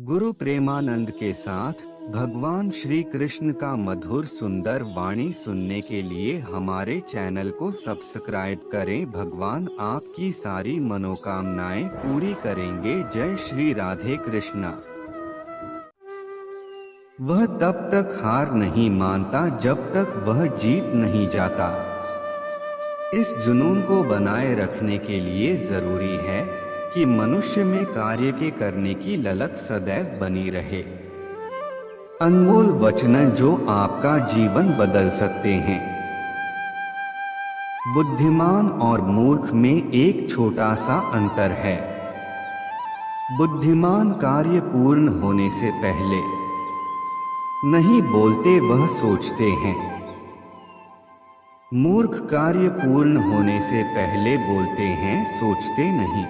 गुरु प्रेमानंद के साथ भगवान श्री कृष्ण का मधुर सुंदर वाणी सुनने के लिए हमारे चैनल को सब्सक्राइब करें। भगवान आपकी सारी मनोकामनाएं पूरी करेंगे। जय श्री राधे कृष्णा। वह तब तक हार नहीं मानता जब तक वह जीत नहीं जाता। इस जुनून को बनाए रखने के लिए जरूरी है कि मनुष्य में कार्य के करने की ललक सदैव बनी रहे। अनमोल वचन जो आपका जीवन बदल सकते हैं। बुद्धिमान और मूर्ख में एक छोटा सा अंतर है। बुद्धिमान कार्य पूर्ण होने से पहले नहीं बोलते, वह सोचते हैं। मूर्ख कार्य पूर्ण होने से पहले बोलते हैं, सोचते नहीं।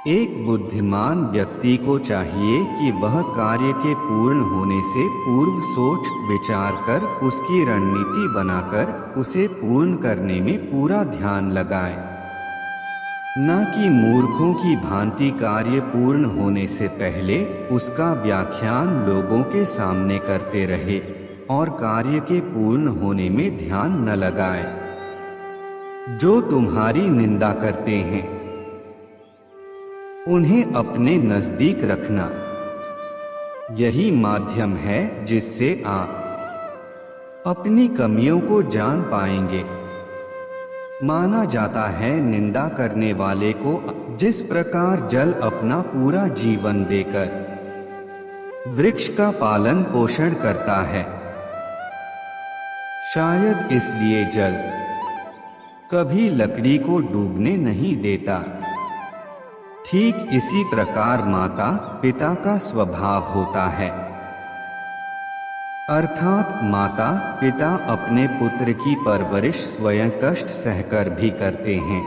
एक बुद्धिमान व्यक्ति को चाहिए कि वह कार्य के पूर्ण होने से पूर्व सोच विचार कर उसकी रणनीति बनाकर उसे पूर्ण करने में पूरा ध्यान लगाए, न कि मूर्खों की भांति कार्य पूर्ण होने से पहले उसका व्याख्यान लोगों के सामने करते रहे और कार्य के पूर्ण होने में ध्यान न लगाए। जो तुम्हारी निंदा करते हैं उन्हें अपने नजदीक रखना। यही माध्यम है जिससे आप अपनी कमियों को जान पाएंगे। माना जाता है निंदा करने वाले को जिस प्रकार जल अपना पूरा जीवन देकर वृक्ष का पालन पोषण करता है, शायद इसलिए जल कभी लकड़ी को डूबने नहीं देता। ठीक इसी प्रकार माता पिता का स्वभाव होता है, अर्थात माता पिता अपने पुत्र की परवरिश स्वयं कष्ट सहकर भी करते हैं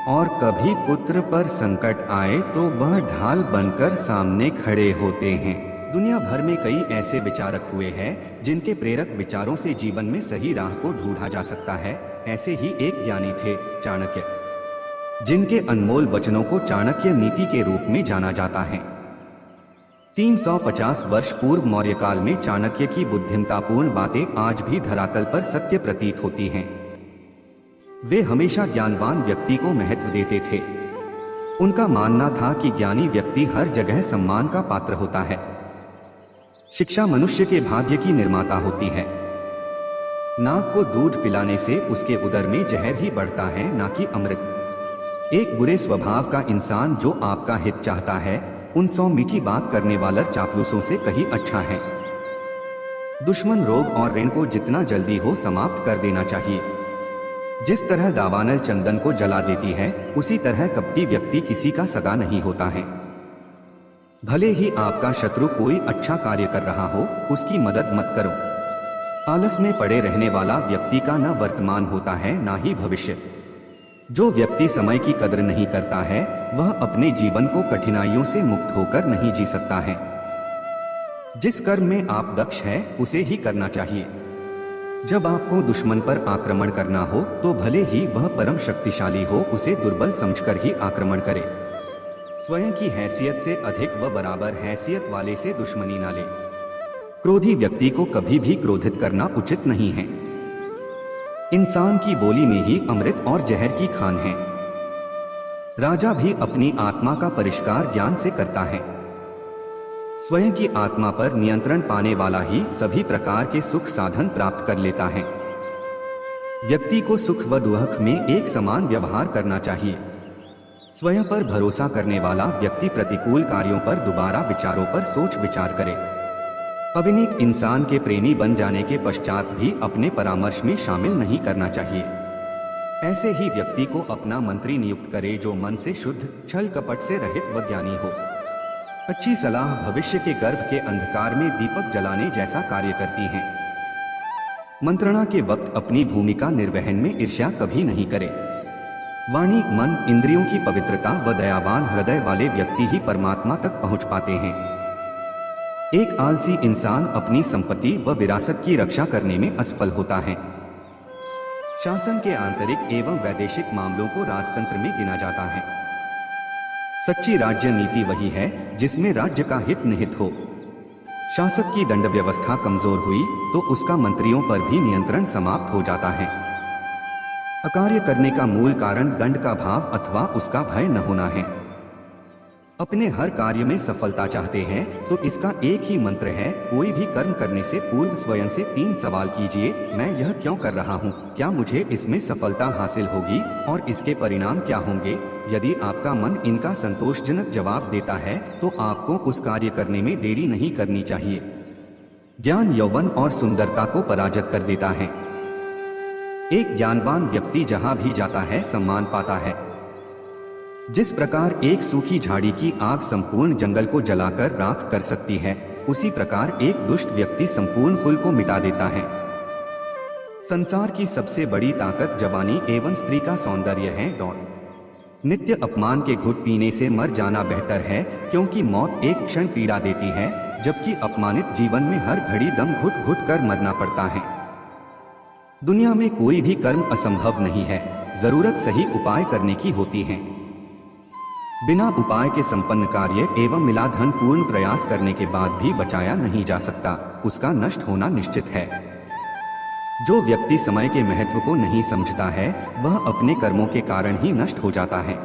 और कभी पुत्र पर संकट आए तो वह ढाल बनकर सामने खड़े होते हैं। दुनिया भर में कई ऐसे विचारक हुए हैं जिनके प्रेरक विचारों से जीवन में सही राह को ढूंढा जा सकता है। ऐसे ही एक ज्ञानी थे चाणक्य, जिनके अनमोल वचनों को चाणक्य नीति के रूप में जाना जाता है। 350 वर्ष पूर्व मौर्य काल में चाणक्य की बुद्धिमतापूर्ण बातें आज भी धरातल पर सत्य प्रतीत होती हैं। वे हमेशा ज्ञानवान व्यक्ति को महत्व देते थे। उनका मानना था कि ज्ञानी व्यक्ति हर जगह सम्मान का पात्र होता है। शिक्षा मनुष्य के भाग्य की निर्माता होती है। नाक को दूध पिलाने से उसके उदर में जहर ही बढ़ता है, ना कि अमृत। एक बुरे स्वभाव का इंसान जो आपका हित चाहता है उन 100 मीठी बात करने वाले चापलूसों से कहीं अच्छा है। दुश्मन रोग और ऋण को जितना जल्दी हो समाप्त कर देना चाहिए। जिस तरह दावानल चंदन को जला देती है, उसी तरह कपटी व्यक्ति किसी का सगा नहीं होता है। भले ही आपका शत्रु कोई अच्छा कार्य कर रहा हो, उसकी मदद मत करो। आलस में पड़े रहने वाला व्यक्ति का न वर्तमान होता है न ही भविष्य। जो व्यक्ति समय की कदर नहीं करता है वह अपने जीवन को कठिनाइयों से मुक्त होकर नहीं जी सकता है। जिस कर्म में आप दक्ष हैं उसे ही करना चाहिए। जब आपको दुश्मन पर आक्रमण करना हो तो भले ही वह परम शक्तिशाली हो, उसे दुर्बल समझकर ही आक्रमण करे। स्वयं की हैसियत से अधिक व बराबर हैसियत वाले से दुश्मनी ना ले। क्रोधी व्यक्ति को कभी भी क्रोधित करना उचित नहीं है। इंसान की बोली में ही अमृत और जहर की खान है। राजा भी अपनी आत्मा का परिष्कार ज्ञान से करता है। स्वयं की आत्मा पर नियंत्रण पाने वाला ही सभी प्रकार के सुख साधन प्राप्त कर लेता है। व्यक्ति को सुख व दुख में एक समान व्यवहार करना चाहिए। स्वयं पर भरोसा करने वाला व्यक्ति प्रतिकूल कार्यों पर दोबारा विचारों पर सोच विचार करे। अविनीत इंसान के प्रेमी बन जाने के पश्चात भी अपने परामर्श में शामिल नहीं करना चाहिए। ऐसे ही व्यक्ति को अपना मंत्री नियुक्त करे जो मन से शुद्ध, छल कपट से रहित व ज्ञानी हो। अच्छी सलाह भविष्य के गर्भ के अंधकार में दीपक जलाने जैसा कार्य करती है। मंत्रणा के वक्त अपनी भूमिका निर्वहन में ईर्ष्या कभी नहीं करे। वाणी, मन, इंद्रियों की पवित्रता व दयावान हृदय वाले व्यक्ति ही परमात्मा तक पहुंच पाते हैं। एक आलसी इंसान अपनी संपत्ति व विरासत की रक्षा करने में असफल होता है। शासन के आंतरिक एवं वैदेशिक मामलों को राजतंत्र में गिना जाता है। सच्ची राज्य नीति वही है जिसमें राज्य का हित निहित हो। शासक की दंड व्यवस्था कमजोर हुई तो उसका मंत्रियों पर भी नियंत्रण समाप्त हो जाता है। अकार्य करने का मूल कारण दंड का भाव अथवा उसका भय न होना है। अपने हर कार्य में सफलता चाहते हैं तो इसका एक ही मंत्र है, कोई भी कर्म करने से पूर्व स्वयं से 3 सवाल कीजिए। मैं यह क्यों कर रहा हूँ, क्या मुझे इसमें सफलता हासिल होगी और इसके परिणाम क्या होंगे। यदि आपका मन इनका संतोषजनक जवाब देता है तो आपको उस कार्य करने में देरी नहीं करनी चाहिए। ज्ञान यौवन और सुंदरता को पराजित कर देता है। एक ज्ञानवान व्यक्ति जहां भी जाता है सम्मान पाता है। जिस प्रकार एक सूखी झाड़ी की आग संपूर्ण जंगल को जलाकर राख कर सकती है, उसी प्रकार एक दुष्ट व्यक्ति संपूर्ण कुल को मिटा देता है। संसार की सबसे बड़ी ताकत जवानी एवं स्त्री का सौंदर्य है। नित्य अपमान के घुट पीने से मर जाना बेहतर है, क्योंकि मौत एक क्षण पीड़ा देती है, जबकि अपमानित जीवन में हर घड़ी दम घुट घुट कर मरना पड़ता है। दुनिया में कोई भी कर्म असंभव नहीं है, जरूरत सही उपाय करने की होती है। बिना उपाय के संपन्न कार्य एवं मिला धन पूर्ण प्रयास करने के बाद भी बचाया नहीं जा सकता, उसका नष्ट होना निश्चित है। जो व्यक्ति समय के महत्व को नहीं समझता है वह अपने कर्मों के कारण ही नष्ट हो जाता है।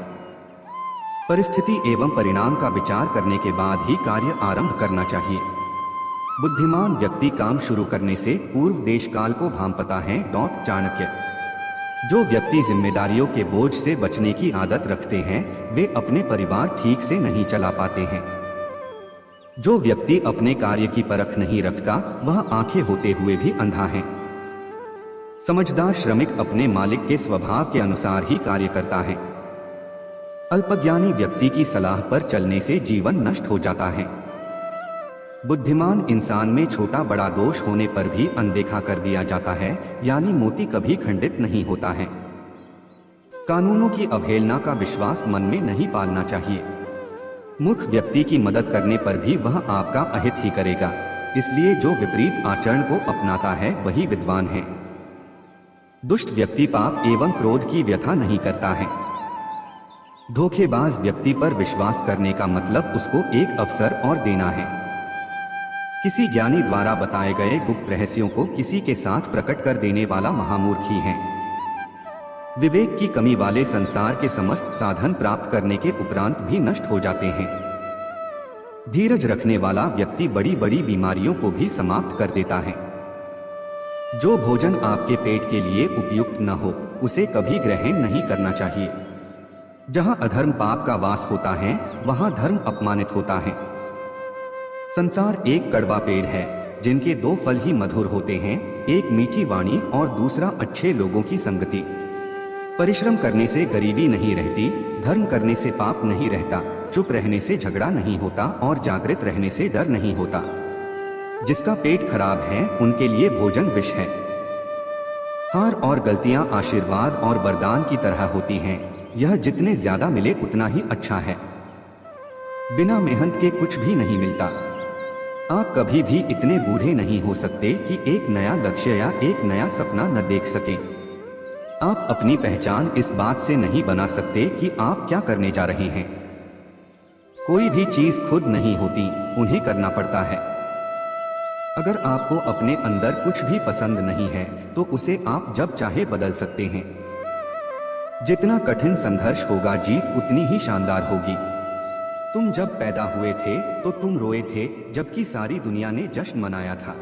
परिस्थिति एवं परिणाम का विचार करने के बाद ही कार्य आरंभ करना चाहिए। बुद्धिमान व्यक्ति काम शुरू करने से पूर्व देश काल को भांपता है। चाणक्य। जो व्यक्ति जिम्मेदारियों के बोझ से बचने की आदत रखते हैं वे अपने परिवार ठीक से नहीं चला पाते हैं। जो व्यक्ति अपने कार्य की परख नहीं रखता वह आंखें होते हुए भी अंधा है। समझदार श्रमिक अपने मालिक के स्वभाव के अनुसार ही कार्य करता है। अल्पज्ञानी व्यक्ति की सलाह पर चलने से जीवन नष्ट हो जाता है। बुद्धिमान इंसान में छोटा बड़ा दोष होने पर भी अनदेखा कर दिया जाता है, यानी मोती कभी खंडित नहीं होता है। कानूनों की अवहेलना का विश्वास मन में नहीं पालना चाहिए। मूर्ख व्यक्ति की मदद करने पर भी वह आपका अहित ही करेगा, इसलिए जो विपरीत आचरण को अपनाता है वही विद्वान है। दुष्ट व्यक्ति पाप एवं क्रोध की व्यथा नहीं करता है। धोखेबाज व्यक्ति पर विश्वास करने का मतलब उसको एक अवसर और देना है। किसी ज्ञानी द्वारा बताए गए गुप्त रहस्यों को किसी के साथ प्रकट कर देने वाला महामूर्ख ही है। विवेक की कमी वाले संसार के समस्त साधन प्राप्त करने के उपरांत भी नष्ट हो जाते हैं। धीरज रखने वाला व्यक्ति बड़ी बड़ी बीमारियों को भी समाप्त कर देता है। जो भोजन आपके पेट के लिए उपयुक्त न हो उसे कभी ग्रहण नहीं करना चाहिए। जहां अधर्म पाप का वास होता है वहां धर्म अपमानित होता है। संसार एक कड़वा पेड़ है जिनके 2 फल ही मधुर होते हैं, एक मीठी वाणी और दूसरा अच्छे लोगों की संगति। परिश्रम करने से गरीबी नहीं रहती, धर्म करने से पाप नहीं रहता, चुप रहने से झगड़ा नहीं होता और जागृत रहने से डर नहीं होता। जिसका पेट खराब है उनके लिए भोजन विष है। हार और गलतियां आशीर्वाद और वरदान की तरह होती हैं, यह जितने ज्यादा मिले उतना ही अच्छा है। बिना मेहनत के कुछ भी नहीं मिलता। आप कभी भी इतने बूढ़े नहीं हो सकते कि एक नया लक्ष्य या एक नया सपना न देख सकें। आप अपनी पहचान इस बात से नहीं बना सकते कि आप क्या करने जा रहे हैं। कोई भी चीज खुद नहीं होती, उन्हें करना पड़ता है। अगर आपको अपने अंदर कुछ भी पसंद नहीं है तो उसे आप जब चाहे बदल सकते हैं। जितना कठिन संघर्ष होगा जीत उतनी ही शानदार होगी। तुम जब पैदा हुए थे तो तुम रोए थे जबकि सारी दुनिया ने जश्न मनाया था।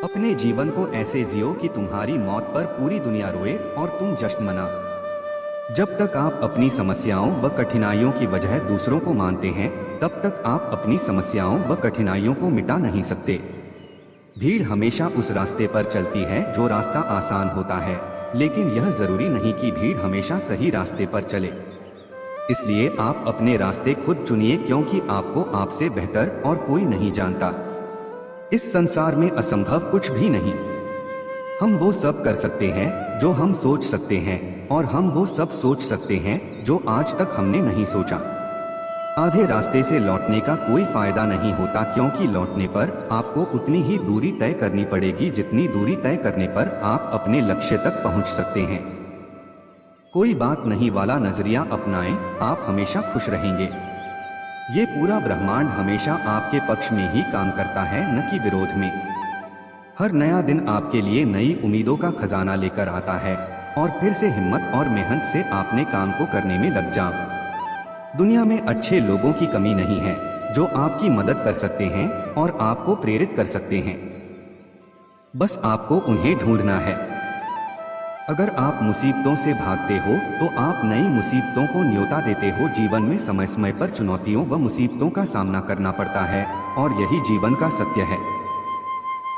अपने जीवन को ऐसे जियो कि तुम्हारी मौत पर पूरी दुनिया रोए और तुम जश्न मना। जब तक आप अपनी समस्याओं व कठिनाइयों की वजह दूसरों को मानते हैं तब तक आप अपनी समस्याओं व कठिनाइयों को मिटा नहीं सकते। भीड़ हमेशा उस रास्ते पर चलती है जो रास्ता आसान होता है, लेकिन यह जरूरी नहीं कि भीड़ हमेशा सही रास्ते पर चले। इसलिए आप अपने रास्ते खुद चुनिए, क्योंकि आपको आपसे बेहतर और कोई नहीं जानता। इस संसार में असंभव कुछ भी नहीं। हम वो सब कर सकते हैं जो हम सोच सकते हैं और हम वो सब सोच सकते हैं जो आज तक हमने नहीं सोचा। आधे रास्ते से लौटने का कोई फायदा नहीं होता, क्योंकि लौटने पर आपको उतनी ही दूरी तय करनी पड़ेगी जितनी दूरी तय करने पर आप अपने लक्ष्य तक पहुंच सकते हैं। कोई बात नहीं वाला नजरिया अपनाएं, आप हमेशा खुश रहेंगे। ये पूरा ब्रह्मांड हमेशा आपके पक्ष में ही काम करता है, न कि विरोध में। हर नया दिन आपके लिए नई उम्मीदों का खजाना लेकर आता है और फिर से हिम्मत और मेहनत से आपने काम को करने में लग जाओ। दुनिया में अच्छे लोगों की कमी नहीं है जो आपकी मदद कर सकते हैं और आपको प्रेरित कर सकते हैं। बस आपको उन्हें ढूंढना है। अगर आप मुसीबतों से भागते हो तो आप नई मुसीबतों को न्योता देते हो। जीवन में समय समय पर चुनौतियों व मुसीबतों का सामना करना पड़ता है और यही जीवन का सत्य है।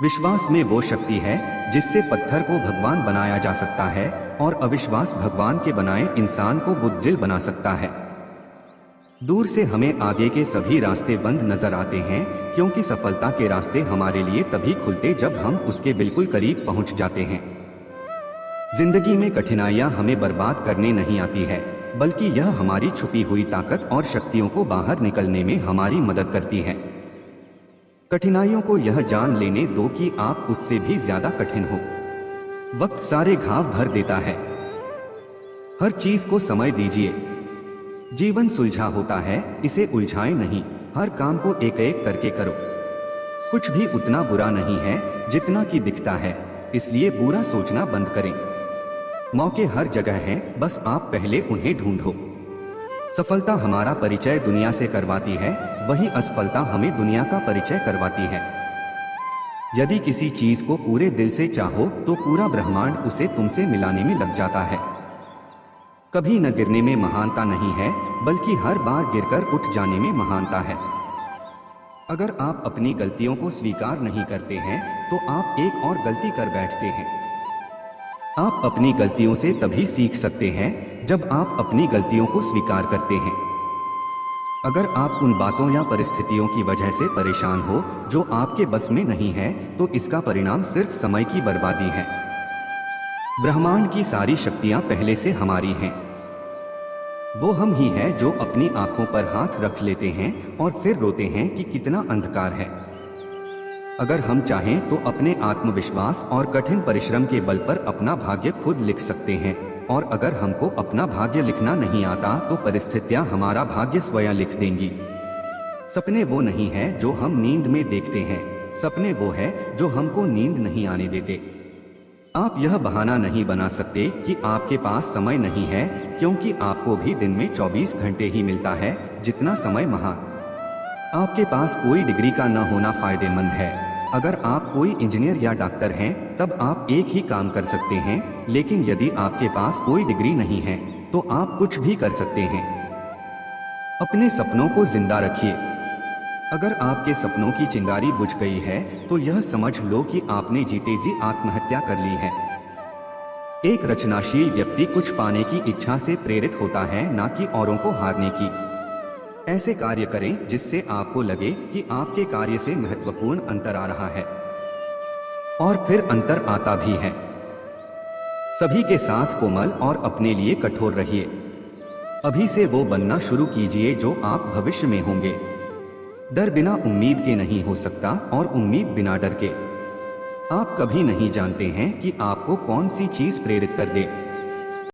विश्वास में वो शक्ति है जिससे पत्थर को भगवान बनाया जा सकता है और अविश्वास भगवान के बनाए इंसान को बुद्धिल बना सकता है। दूर से हमें आगे के सभी रास्ते बंद नजर आते हैं, क्योंकि सफलता के रास्ते हमारे लिए तभी खुलते जब हम उसके बिल्कुल करीब पहुंच जाते हैं। जिंदगी में कठिनाइयां हमें बर्बाद करने नहीं आती है, बल्कि यह हमारी छुपी हुई ताकत और शक्तियों को बाहर निकलने में हमारी मदद करती है। कठिनाइयों को यह जान लेने दो कि आप उससे भी ज्यादा कठिन हो। वक्त सारे घाव भर देता है। हर चीज को समय दीजिए। जीवन सुलझा होता है, इसे उलझाएं नहीं। हर काम को एक एक करके करो। कुछ भी उतना बुरा नहीं है जितना कि दिखता है, इसलिए बुरा सोचना बंद करें। मौके हर जगह हैं, बस आप पहले उन्हें ढूंढो। सफलता हमारा परिचय दुनिया से करवाती है, वही असफलता हमें दुनिया का परिचय करवाती है। यदि किसी चीज को पूरे दिल से चाहो तो पूरा ब्रह्मांड उसे तुमसे मिलाने में लग जाता है। कभी न गिरने में महानता नहीं है, बल्कि हर बार गिरकर उठ जाने में महानता है। अगर आप अपनी गलतियों को स्वीकार नहीं करते हैं तो आप एक और गलती कर बैठते हैं। आप अपनी गलतियों से तभी सीख सकते हैं जब आप अपनी गलतियों को स्वीकार करते हैं। अगर आप उन बातों या परिस्थितियों की वजह से परेशान हो जो आपके बस में नहीं है, तो इसका परिणाम सिर्फ समय की बर्बादी है। ब्रह्मांड की सारी शक्तियां पहले से हमारी हैं। वो हम ही हैं जो अपनी आंखों पर हाथ रख लेते हैं और फिर रोते हैं कि कितना अंधकार है। अगर हम चाहें तो अपने आत्मविश्वास और कठिन परिश्रम के बल पर अपना भाग्य खुद लिख सकते हैं, और अगर हमको अपना भाग्य लिखना नहीं आता तो परिस्थितियां हमारा भाग्य स्वयं लिख देंगी। सपने वो नहीं है जो हम नींद में देखते हैं, सपने वो है जो हमको नींद नहीं आने देते। आप यह बहाना नहीं बना सकते कि आपके पास समय नहीं है, क्योंकि आपको भी दिन में 24 घंटे ही मिलता है जितना समय महान। आपके पास कोई डिग्री का न होना फायदेमंद है। अगर आप कोई इंजीनियर या डॉक्टर हैं तब आप एक ही काम कर सकते हैं, लेकिन यदि आपके पास कोई डिग्री नहीं है तो आप कुछ भी कर सकते हैं। अपने सपनों को जिंदा रखिए। अगर आपके सपनों की चिंगारी बुझ गई है तो यह समझ लो कि आपने जीते जी आत्महत्या कर ली है। एक रचनाशील व्यक्ति कुछ पाने की इच्छा से प्रेरित होता है, ना कि औरों को हारने की। ऐसे कार्य करें जिससे आपको लगे कि आपके कार्य से महत्वपूर्ण अंतर आ रहा है, और फिर अंतर आता भी है। सभी के साथ कोमल और अपने लिए कठोर रहिए। अभी से वो बनना शुरू कीजिए जो आप भविष्य में होंगे। डर बिना उम्मीद के नहीं हो सकता और उम्मीद बिना डर के। आप कभी नहीं जानते हैं कि आपको कौन सी चीज प्रेरित कर दे।